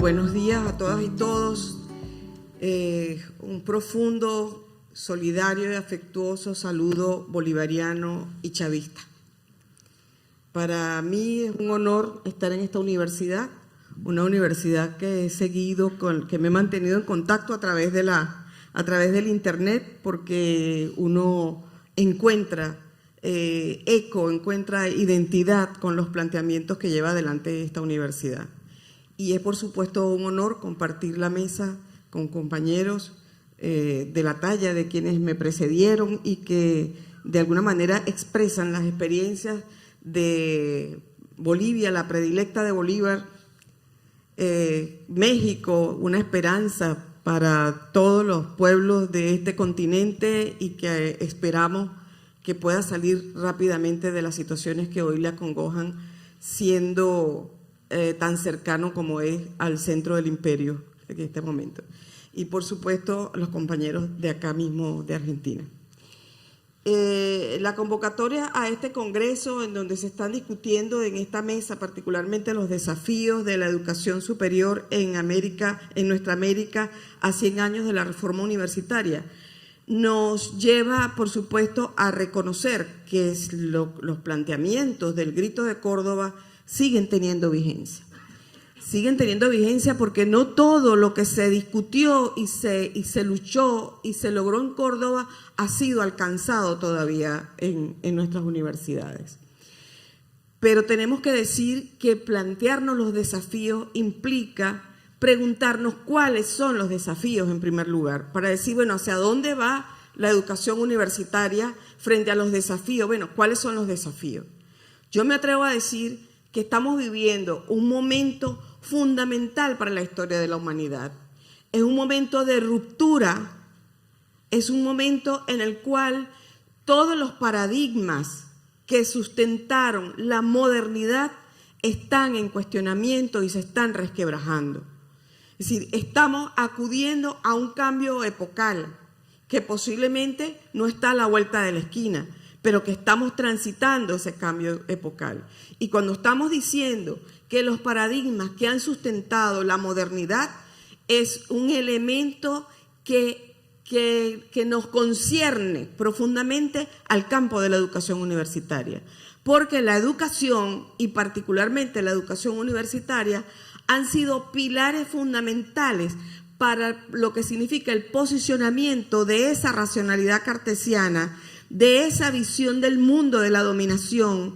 Buenos días a todas y todos. Un profundo, solidario y afectuoso saludo bolivariano y chavista. Para mí es un honor estar en esta universidad, una universidad que he seguido, que me he mantenido en contacto a través del internet, porque uno encuentra eco, encuentra identidad con los planteamientos que lleva adelante esta universidad. Y es por supuesto un honor compartir la mesa con compañeros de la talla de quienes me precedieron y que de alguna manera expresan las experiencias de Bolivia, la predilecta de Bolívar, México, una esperanza para todos los pueblos de este continente y que esperamos que pueda salir rápidamente de las situaciones que hoy le acongojan, siendo tan cercano como es al centro del imperio en este momento. Y por supuesto los compañeros de acá mismo de Argentina. La convocatoria a este congreso, en donde se están discutiendo en esta mesa particularmente los desafíos de la educación superior en América, en nuestra América, a 100 años de la reforma universitaria, nos lleva, por supuesto, a reconocer que los planteamientos del Grito de Córdoba siguen teniendo vigencia. Siguen teniendo vigencia porque no todo lo que se discutió y se luchó y se logró en Córdoba ha sido alcanzado todavía en nuestras universidades. Pero tenemos que decir que plantearnos los desafíos implica preguntarnos cuáles son los desafíos en primer lugar, para decir, bueno, ¿hacia dónde va la educación universitaria frente a los desafíos? Bueno, ¿cuáles son los desafíos? Yo me atrevo a decir que estamos viviendo un momento fundamental para la historia de la humanidad. Es un momento de ruptura, es un momento en el cual todos los paradigmas que sustentaron la modernidad están en cuestionamiento y se están resquebrajando. Es decir, estamos acudiendo a un cambio epocal que posiblemente no está a la vuelta de la esquina, pero que estamos transitando ese cambio epocal. Y cuando estamos diciendo que los paradigmas que han sustentado la modernidad es un elemento que nos concierne profundamente al campo de la educación universitaria, porque la educación, y particularmente la educación universitaria, han sido pilares fundamentales para lo que significa el posicionamiento de esa racionalidad cartesiana, de esa visión del mundo de la dominación,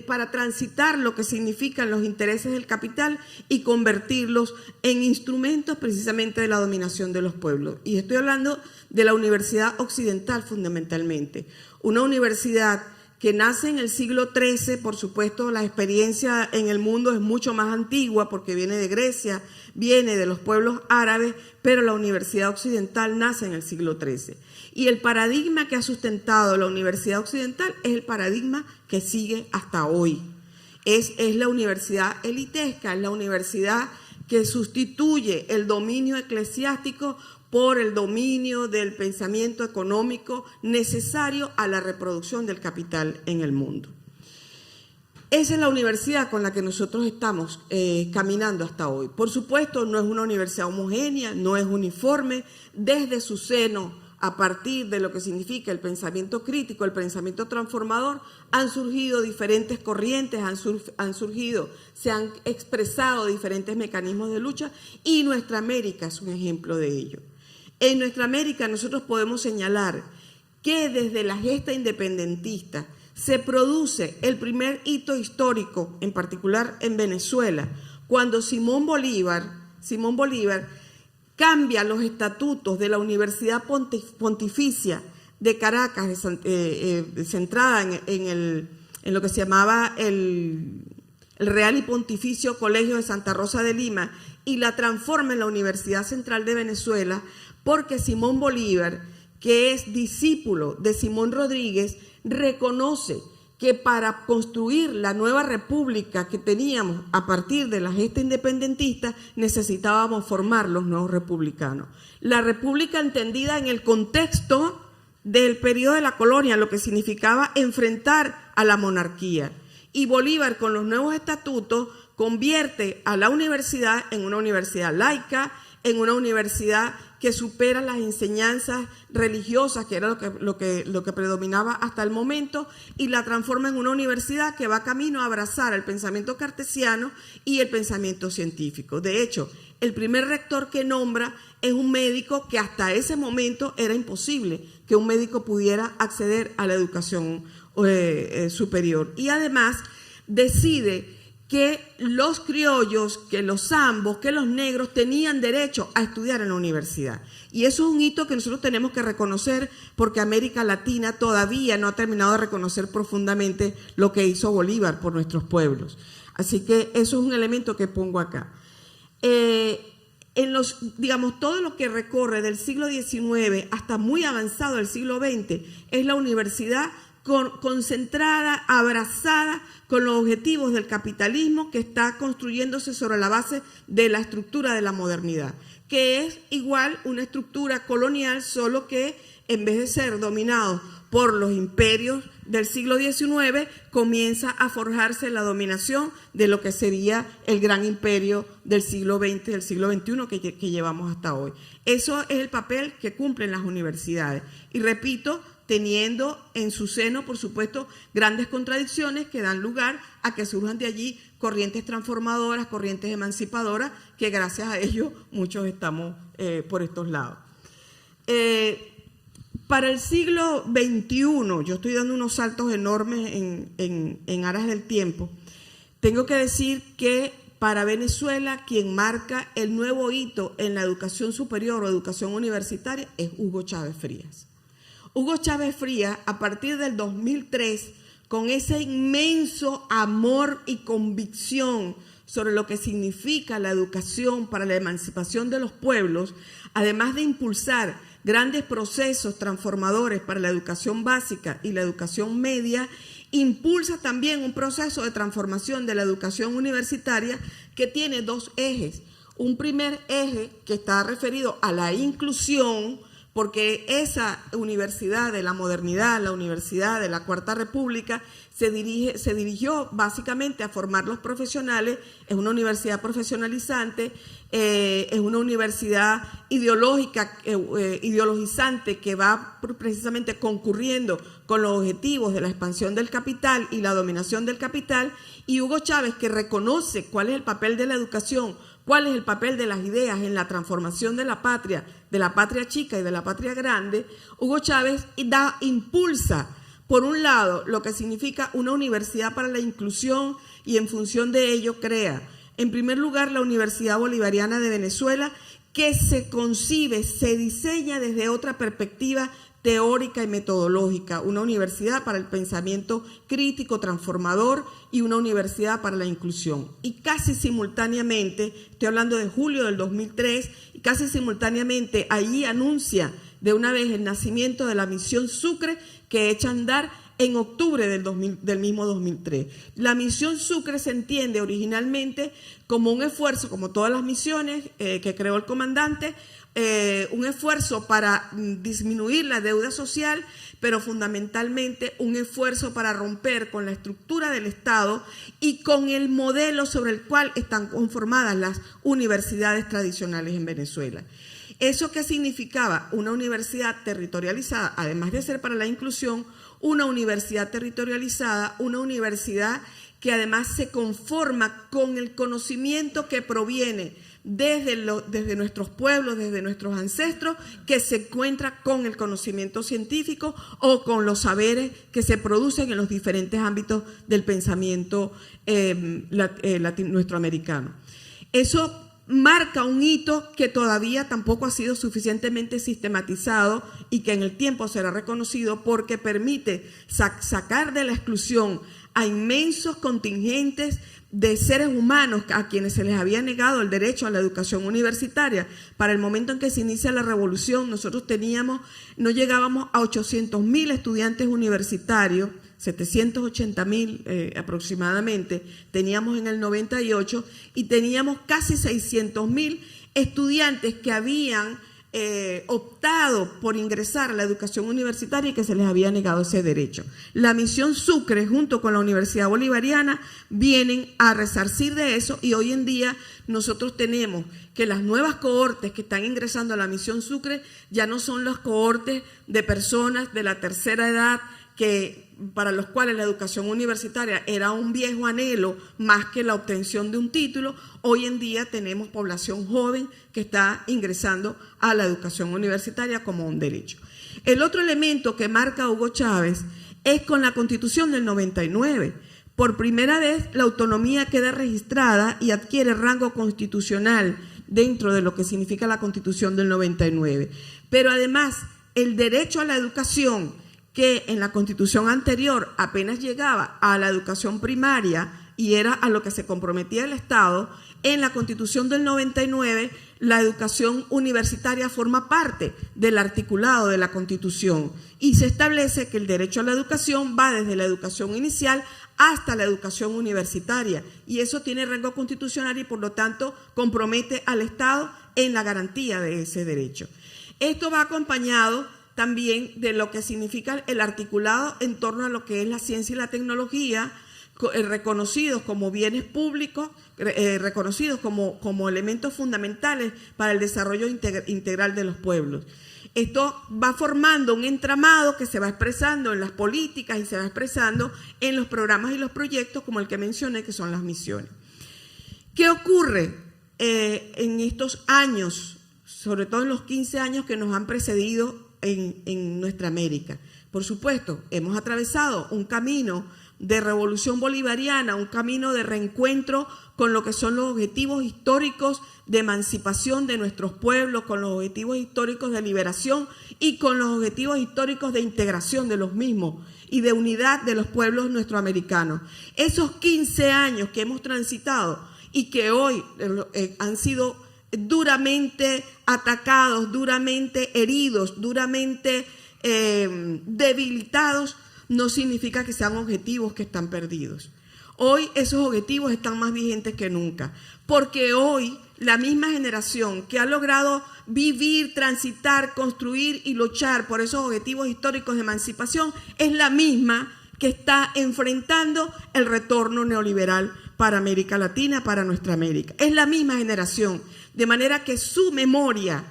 para transitar lo que significan los intereses del capital y convertirlos en instrumentos precisamente de la dominación de los pueblos. Y estoy hablando de la universidad occidental fundamentalmente, una universidad que nace en el siglo XIII, por supuesto la experiencia en el mundo es mucho más antigua porque viene de Grecia, viene de los pueblos árabes, pero la universidad occidental nace en el siglo XIII. Y el paradigma que ha sustentado la universidad occidental es el paradigma que sigue hasta hoy. Es la universidad elitesca, es la universidad que sustituye el dominio eclesiástico por el dominio del pensamiento económico necesario a la reproducción del capital en el mundo. Esa es la universidad con la que nosotros estamos caminando hasta hoy. Por supuesto, no es una universidad homogénea, no es uniforme. Desde su seno, a partir de lo que significa el pensamiento crítico, el pensamiento transformador, han surgido diferentes corrientes, se han expresado diferentes mecanismos de lucha y nuestra América es un ejemplo de ello. En nuestra América nosotros podemos señalar que desde la gesta independentista se produce el primer hito histórico, en particular en Venezuela, cuando Simón Bolívar cambia los estatutos de la Universidad Pontificia de Caracas, centrada en lo que se llamaba el Real y Pontificio Colegio de Santa Rosa de Lima, y la transforma en la Universidad Central de Venezuela, porque Simón Bolívar, que es discípulo de Simón Rodríguez, reconoce que para construir la nueva república que teníamos a partir de la gesta independentista necesitábamos formar los nuevos republicanos. La república entendida en el contexto del periodo de la colonia, lo que significaba enfrentar a la monarquía. Y Bolívar, con los nuevos estatutos, convierte a la universidad en una universidad laica, en una universidad que supera las enseñanzas religiosas, que era lo que predominaba hasta el momento, y la transforma en una universidad que va camino a abrazar el pensamiento cartesiano y el pensamiento científico. De hecho, el primer rector que nombra es un médico que hasta ese momento era imposible que un médico pudiera acceder a la educación superior. Y además decide que los criollos, que los zambos, que los negros tenían derecho a estudiar en la universidad. Y eso es un hito que nosotros tenemos que reconocer, porque América Latina todavía no ha terminado de reconocer profundamente lo que hizo Bolívar por nuestros pueblos. Así que eso es un elemento que pongo acá. Todo lo que recorre del siglo XIX hasta muy avanzado el siglo XX es la universidad concentrada, abrazada con los objetivos del capitalismo que está construyéndose sobre la base de la estructura de la modernidad, que es igual una estructura colonial, solo que en vez de ser dominado por los imperios del siglo XIX, comienza a forjarse la dominación de lo que sería el gran imperio del siglo XX, del siglo XXI que llevamos hasta hoy. Eso es el papel que cumplen las universidades. Y repito, teniendo en su seno, por supuesto, grandes contradicciones que dan lugar a que surjan de allí corrientes transformadoras, corrientes emancipadoras, que gracias a ello muchos estamos por estos lados. Para el siglo XXI, yo estoy dando unos saltos enormes en aras del tiempo, tengo que decir que para Venezuela quien marca el nuevo hito en la educación superior o educación universitaria es Hugo Chávez Frías. Hugo Chávez Frías, a partir del 2003, con ese inmenso amor y convicción sobre lo que significa la educación para la emancipación de los pueblos, además de impulsar grandes procesos transformadores para la educación básica y la educación media, impulsa también un proceso de transformación de la educación universitaria que tiene dos ejes. Un primer eje que está referido a la inclusión, porque esa universidad de la modernidad, la universidad de la Cuarta República, se dirigió básicamente a formar los profesionales. Es una universidad profesionalizante, es una universidad ideologizante que va precisamente concurriendo con los objetivos de la expansión del capital y la dominación del capital, y Hugo Chávez, que reconoce cuál es el papel de la educación, cuál es el papel de las ideas en la transformación de la patria chica y de la patria grande. Hugo Chávez impulsa, por un lado, lo que significa una universidad para la inclusión, y en función de ello crea, en primer lugar, la Universidad Bolivariana de Venezuela, que se concibe, se diseña desde otra perspectiva teórica y metodológica, una universidad para el pensamiento crítico transformador y una universidad para la inclusión. Y casi simultáneamente, estoy hablando de julio del 2003, y casi simultáneamente allí anuncia de una vez el nacimiento de la misión Sucre, que echa a andar en octubre del mismo 2003. La misión Sucre se entiende originalmente como un esfuerzo, como todas las misiones que creó el comandante, un esfuerzo para disminuir la deuda social, pero fundamentalmente un esfuerzo para romper con la estructura del Estado y con el modelo sobre el cual están conformadas las universidades tradicionales en Venezuela. ¿Eso qué significaba? Una universidad territorializada, además de ser para la inclusión, una universidad territorializada, una universidad que además se conforma con el conocimiento que proviene desde nuestros pueblos, desde nuestros ancestros, que se encuentra con el conocimiento científico o con los saberes que se producen en los diferentes ámbitos del pensamiento nuestroamericano. Eso marca un hito que todavía tampoco ha sido suficientemente sistematizado y que en el tiempo será reconocido, porque permite sacar de la exclusión a inmensos contingentes de seres humanos a quienes se les había negado el derecho a la educación universitaria. Para el momento en que se inicia la revolución, nosotros no llegábamos a 800.000 estudiantes universitarios, 780.000 aproximadamente, teníamos en el 98, y teníamos casi 600.000 estudiantes que habían optado por ingresar a la educación universitaria y que se les había negado ese derecho. La misión Sucre, junto con la Universidad Bolivariana, vienen a resarcir de eso, y hoy en día nosotros tenemos que las nuevas cohortes que están ingresando a la misión Sucre ya no son las cohortes de personas de la tercera edad para los cuales la educación universitaria era un viejo anhelo más que la obtención de un título. Hoy en día tenemos población joven que está ingresando a la educación universitaria como un derecho. El otro elemento que marca Hugo Chávez es con la Constitución del 99. Por primera vez la autonomía queda registrada y adquiere rango constitucional dentro de lo que significa la Constitución del 99. Pero además el derecho a la educación, que en la Constitución anterior apenas llegaba a la educación primaria y era a lo que se comprometía el Estado, en la Constitución del 99 la educación universitaria forma parte del articulado de la Constitución y se establece que el derecho a la educación va desde la educación inicial hasta la educación universitaria, y eso tiene rango constitucional y por lo tanto compromete al Estado en la garantía de ese derecho. Esto va acompañado también de lo que significa el articulado en torno a lo que es la ciencia y la tecnología, reconocidos como bienes públicos, reconocidos como elementos fundamentales para el desarrollo integral de los pueblos. Esto va formando un entramado que se va expresando en las políticas y se va expresando en los programas y los proyectos como el que mencioné, que son las misiones. ¿Qué ocurre en estos años, sobre todo en los 15 años que nos han precedido en nuestra América? Por supuesto, hemos atravesado un camino de revolución bolivariana, un camino de reencuentro con lo que son los objetivos históricos de emancipación de nuestros pueblos, con los objetivos históricos de liberación y con los objetivos históricos de integración de los mismos y de unidad de los pueblos nuestroamericanos. Esos 15 años que hemos transitado y que hoy han sido duramente atacados, duramente heridos, duramente debilitados, no significa que sean objetivos que están perdidos. Hoy esos objetivos están más vigentes que nunca, porque hoy la misma generación que ha logrado vivir, transitar, construir y luchar por esos objetivos históricos de emancipación es la misma que está enfrentando el retorno neoliberal para América Latina, para nuestra América. Es la misma generación, de manera que su memoria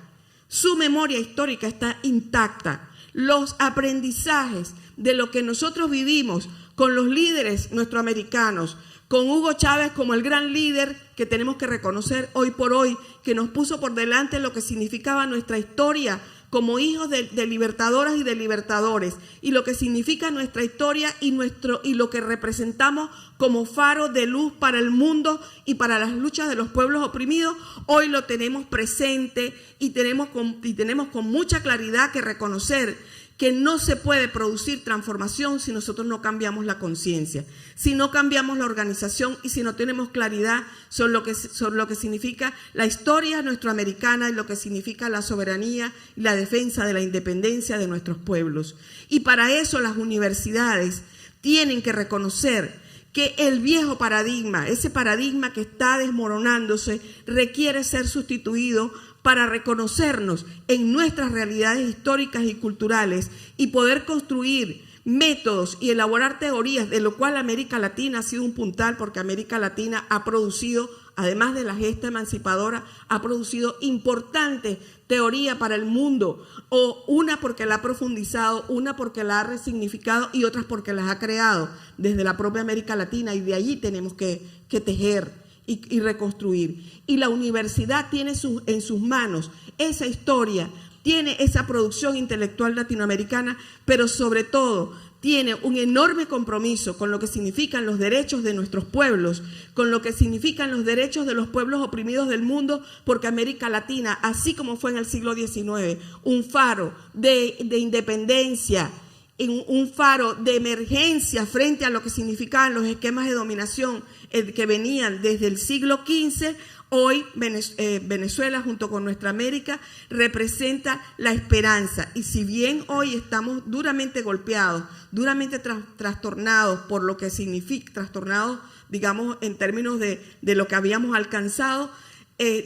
histórica está intacta. Los aprendizajes de lo que nosotros vivimos con los líderes nuestroamericanos, con Hugo Chávez como el gran líder que tenemos que reconocer hoy por hoy, que nos puso por delante lo que significaba nuestra historia como hijos de libertadoras y de libertadores, y lo que significa nuestra historia y lo que representamos como faro de luz para el mundo y para las luchas de los pueblos oprimidos. Hoy lo tenemos presente y tenemos con mucha claridad que reconocer que no se puede producir transformación si nosotros no cambiamos la conciencia, si no cambiamos la organización y si no tenemos claridad sobre lo que significa la historia nuestroamericana y lo que significa la soberanía y la defensa de la independencia de nuestros pueblos. Y para eso las universidades tienen que reconocer que el viejo paradigma, ese paradigma que está desmoronándose, requiere ser sustituido para reconocernos en nuestras realidades históricas y culturales y poder construir métodos y elaborar teorías, de lo cual América Latina ha sido un puntal, porque América Latina ha producido, además de la gesta emancipadora, ha producido importante teoría para el mundo, o una porque la ha profundizado, una porque la ha resignificado y otras porque las ha creado desde la propia América Latina, y de allí tenemos que tejer y reconstruir. Y la universidad tiene en sus manos esa historia, tiene esa producción intelectual latinoamericana, pero sobre todo tiene un enorme compromiso con lo que significan los derechos de nuestros pueblos, con lo que significan los derechos de los pueblos oprimidos del mundo, porque América Latina, así como fue en el siglo XIX, un faro de independencia, un faro de emergencia frente a lo que significaban los esquemas de dominación que venían desde el siglo XV, hoy Venezuela junto con nuestra América representa la esperanza. Y si bien hoy estamos duramente golpeados, duramente trastornados por lo que significa, trastornados digamos en términos de lo que habíamos alcanzado,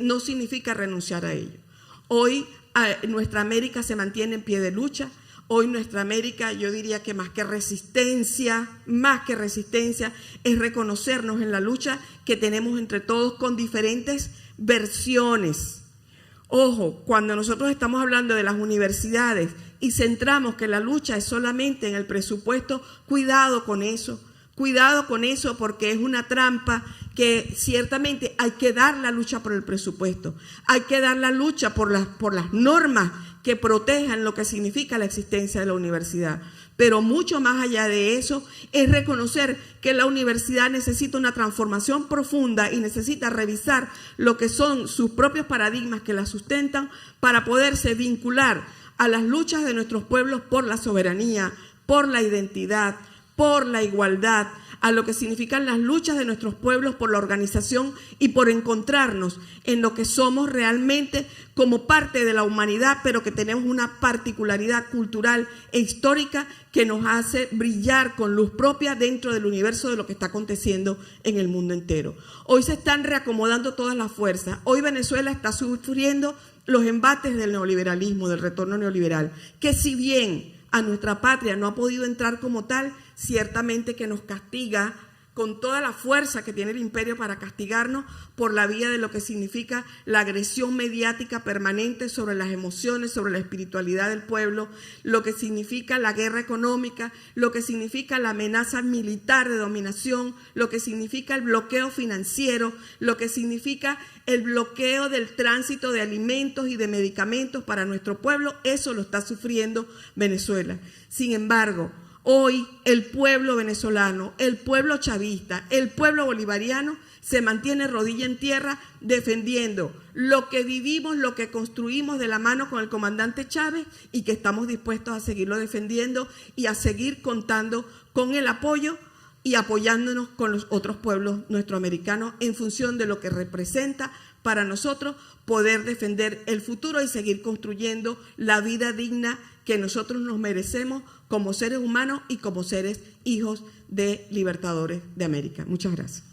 no significa renunciar a ello. Hoy nuestra América se mantiene en pie de lucha. Hoy nuestra América, yo diría que más que resistencia, es reconocernos en la lucha que tenemos entre todos con diferentes versiones. Ojo, cuando nosotros estamos hablando de las universidades y centramos que la lucha es solamente en el presupuesto, cuidado con eso porque es una trampa que ciertamente hay que dar la lucha por el presupuesto, hay que dar la lucha por las normas que protejan lo que significa la existencia de la universidad. Pero mucho más allá de eso es reconocer que la universidad necesita una transformación profunda y necesita revisar lo que son sus propios paradigmas que la sustentan para poderse vincular a las luchas de nuestros pueblos por la soberanía, por la identidad, por la igualdad, a lo que significan las luchas de nuestros pueblos por la organización y por encontrarnos en lo que somos realmente como parte de la humanidad, pero que tenemos una particularidad cultural e histórica que nos hace brillar con luz propia dentro del universo de lo que está aconteciendo en el mundo entero. Hoy se están reacomodando todas las fuerzas. Hoy Venezuela está sufriendo los embates del neoliberalismo, del retorno neoliberal, que si bien a nuestra patria no ha podido entrar como tal, ciertamente que nos castiga con toda la fuerza que tiene el imperio para castigarnos por la vía de lo que significa la agresión mediática permanente sobre las emociones, sobre la espiritualidad del pueblo, lo que significa la guerra económica, lo que significa la amenaza militar de dominación, lo que significa el bloqueo financiero, lo que significa el bloqueo del tránsito de alimentos y de medicamentos para nuestro pueblo. Eso lo está sufriendo Venezuela. Sin embargo, hoy el pueblo venezolano, el pueblo chavista, el pueblo bolivariano se mantiene rodilla en tierra defendiendo lo que vivimos, lo que construimos de la mano con el comandante Chávez y que estamos dispuestos a seguirlo defendiendo y a seguir contando con el apoyo y apoyándonos con los otros pueblos nuestroamericanos en función de lo que representa para nosotros poder defender el futuro y seguir construyendo la vida digna que nosotros nos merecemos como seres humanos y como seres hijos de libertadores de América. Muchas gracias.